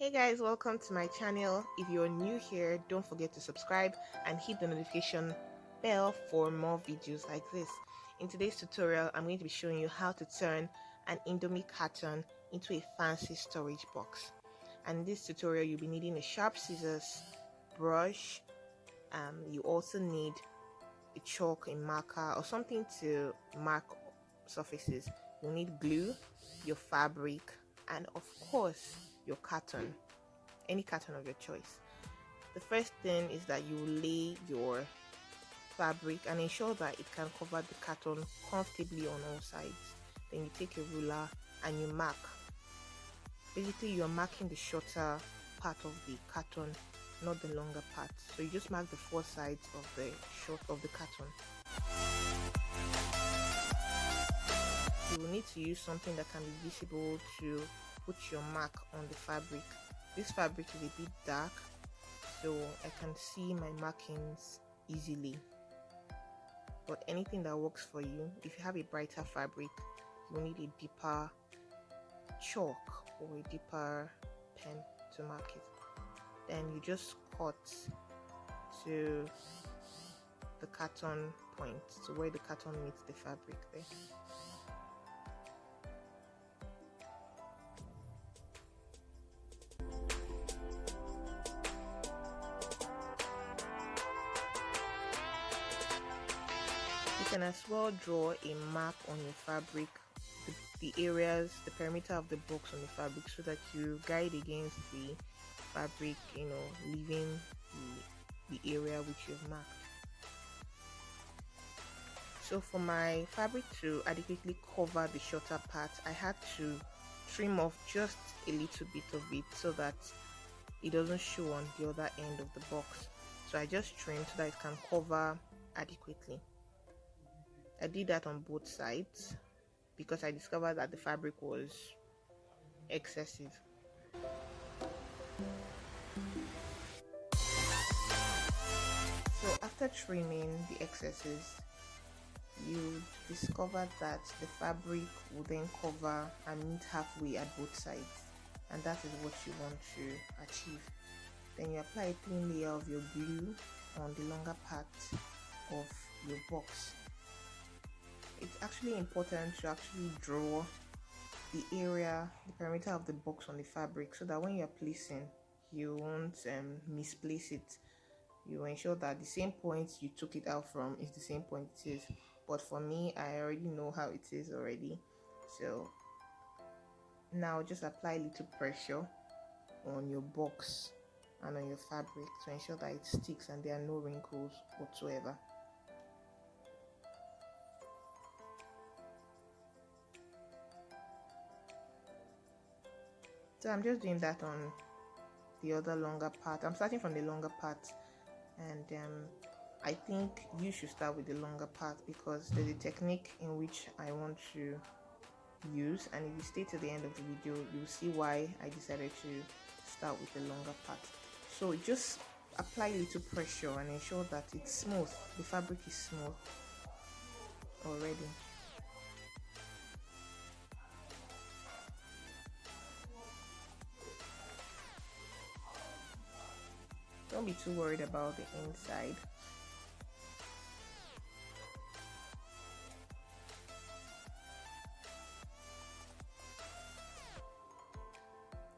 Hey guys, welcome to my channel. If you're new here, don't forget to subscribe and hit the notification bell for more videos like this. In today's tutorial, I'm going to be showing you how to turn an Indomie carton into a fancy storage box. And in this tutorial, you'll be needing a sharp scissors, brush, you also need a chalk, a marker, or something to mark surfaces. You'll need glue, your fabric, and of course, your carton, any carton of your choice. The first thing is that you lay your fabric and ensure that it can cover the carton comfortably on all sides. Then you take a ruler and you mark. Basically, you're marking the shorter part of the carton, not the longer part. So you just mark the four sides of the carton. You will need to use something that can be visible to put your mark on the fabric. This fabric is a bit dark, so I can see my markings easily. But anything that works for you, if you have a brighter fabric, you will need a deeper chalk or a deeper pen to mark it. Then you just cut to the carton point, to where the carton meets the fabric there. You can as well draw a mark on your fabric, the areas, the perimeter of the box on the fabric, so that you guide against the fabric, leaving the area which you've marked. So for my fabric to adequately cover the shorter part, I had to trim off just a little bit of it so that it doesn't show on the other end of the box. So I just trimmed so that it can cover adequately. I did that on both sides because I discovered that the fabric was excessive. So after trimming the excesses, you discover that the fabric will then cover and meet halfway at both sides, and that is what you want to achieve. Then you apply a thin layer of your glue on the longer part of your box. It's actually important to actually draw the area, the perimeter of the box on the fabric, so that when you're placing, you won't misplace it. You ensure that the same point you took it out from is the same point it is. But for me, I already know how it is already. So now just apply a little pressure on your box and on your fabric to ensure that it sticks and there are no wrinkles whatsoever. So I'm just doing that on the other longer part. I'm starting from the longer part, and I think you should start with the longer part because there's a technique in which I want to use, and if you stay to the end of the video, you'll see why I decided to start with the longer part. So just apply a little pressure and ensure that it's smooth, the fabric is smooth already. Don't be too worried about the inside.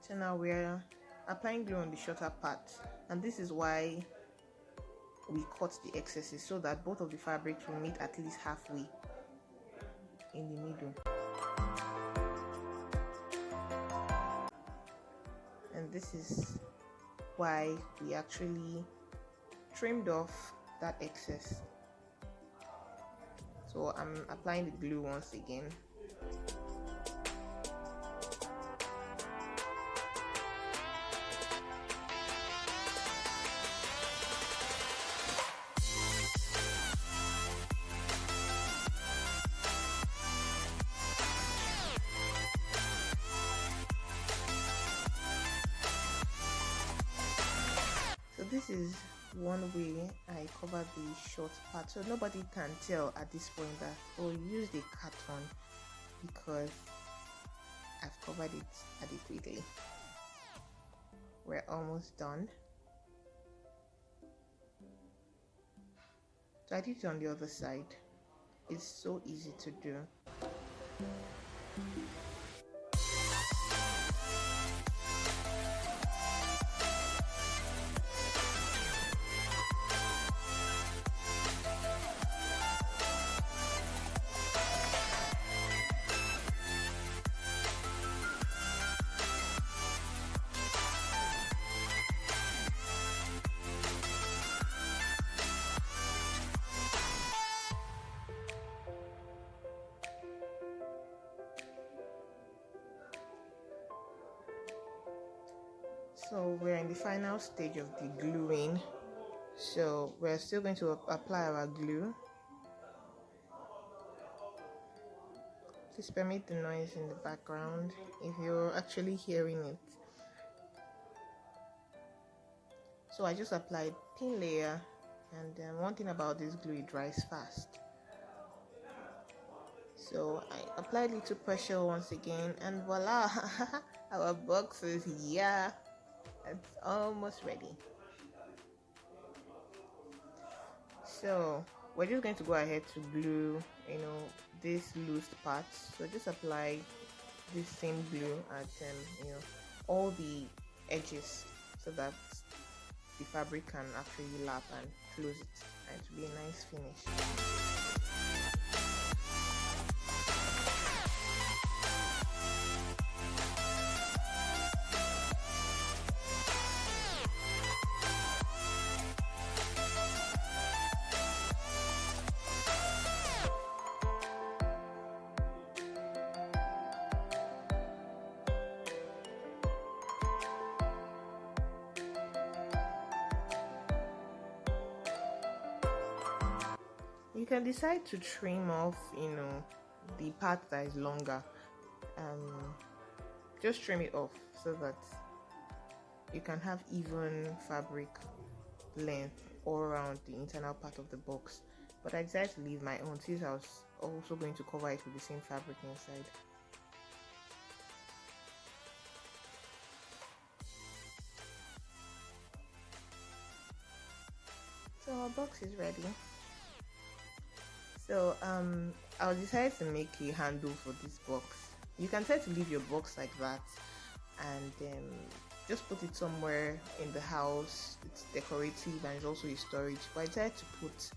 So now we're applying glue on the shorter part, and this is why we cut the excesses, so that both of the fabrics will meet at least halfway in the middle. And this is why we actually trimmed off that excess. So I'm applying the glue once again. So this is one way I cover the short part, so nobody can tell at this point that, oh, you used a carton, because I've covered it adequately. we're almost done. So I did it on the other side. It's so easy to do. So we're in the final stage of the gluing. So we're still going to apply our glue. Please permit the noise in the background if you're actually hearing it. So I just applied thin layer, and one thing about this glue, it dries fast. So I applied little pressure once again, and voila, our box is here. It's almost ready. So we're just going to go ahead to glue, this loose part. So just apply this same glue at all the edges, so that the fabric can actually lap and close it, and it will be a nice finish. You can decide to trim off, the part that is longer. Just trim it off so that you can have even fabric length all around the internal part of the box. But I decided to leave my own since I was also going to cover it with the same fabric inside. So our box is ready. So I decided to make a handle for this box. You can try to leave your box like that, and just put it somewhere in the house. It's decorative and it's also a storage, but I decided to put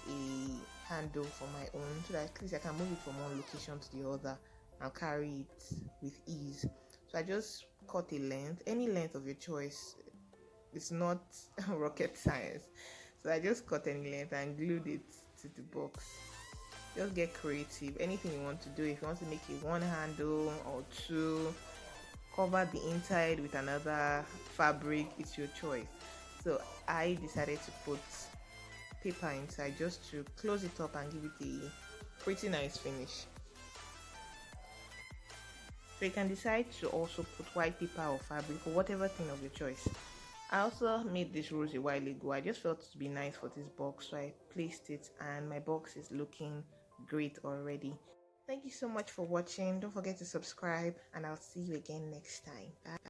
a handle for my own, so that at least I can move it from one location to the other and carry it with ease. So I just cut a length, any length of your choice. It's not rocket science. So I just cut any length and glued it to the box. Just get creative. Anything you want to do. If you want to make it one handle or two, cover the inside with another fabric, it's your choice. So I decided to put paper inside just to close it up and give it a pretty nice finish. So you can decide to also put white paper or fabric or whatever thing of your choice. I also made this rose a while ago. I just felt it would be nice for this box, so I placed it, and my box is looking great already. Thank you so much for watching. Don't forget to subscribe, and I'll see you again next time. Bye.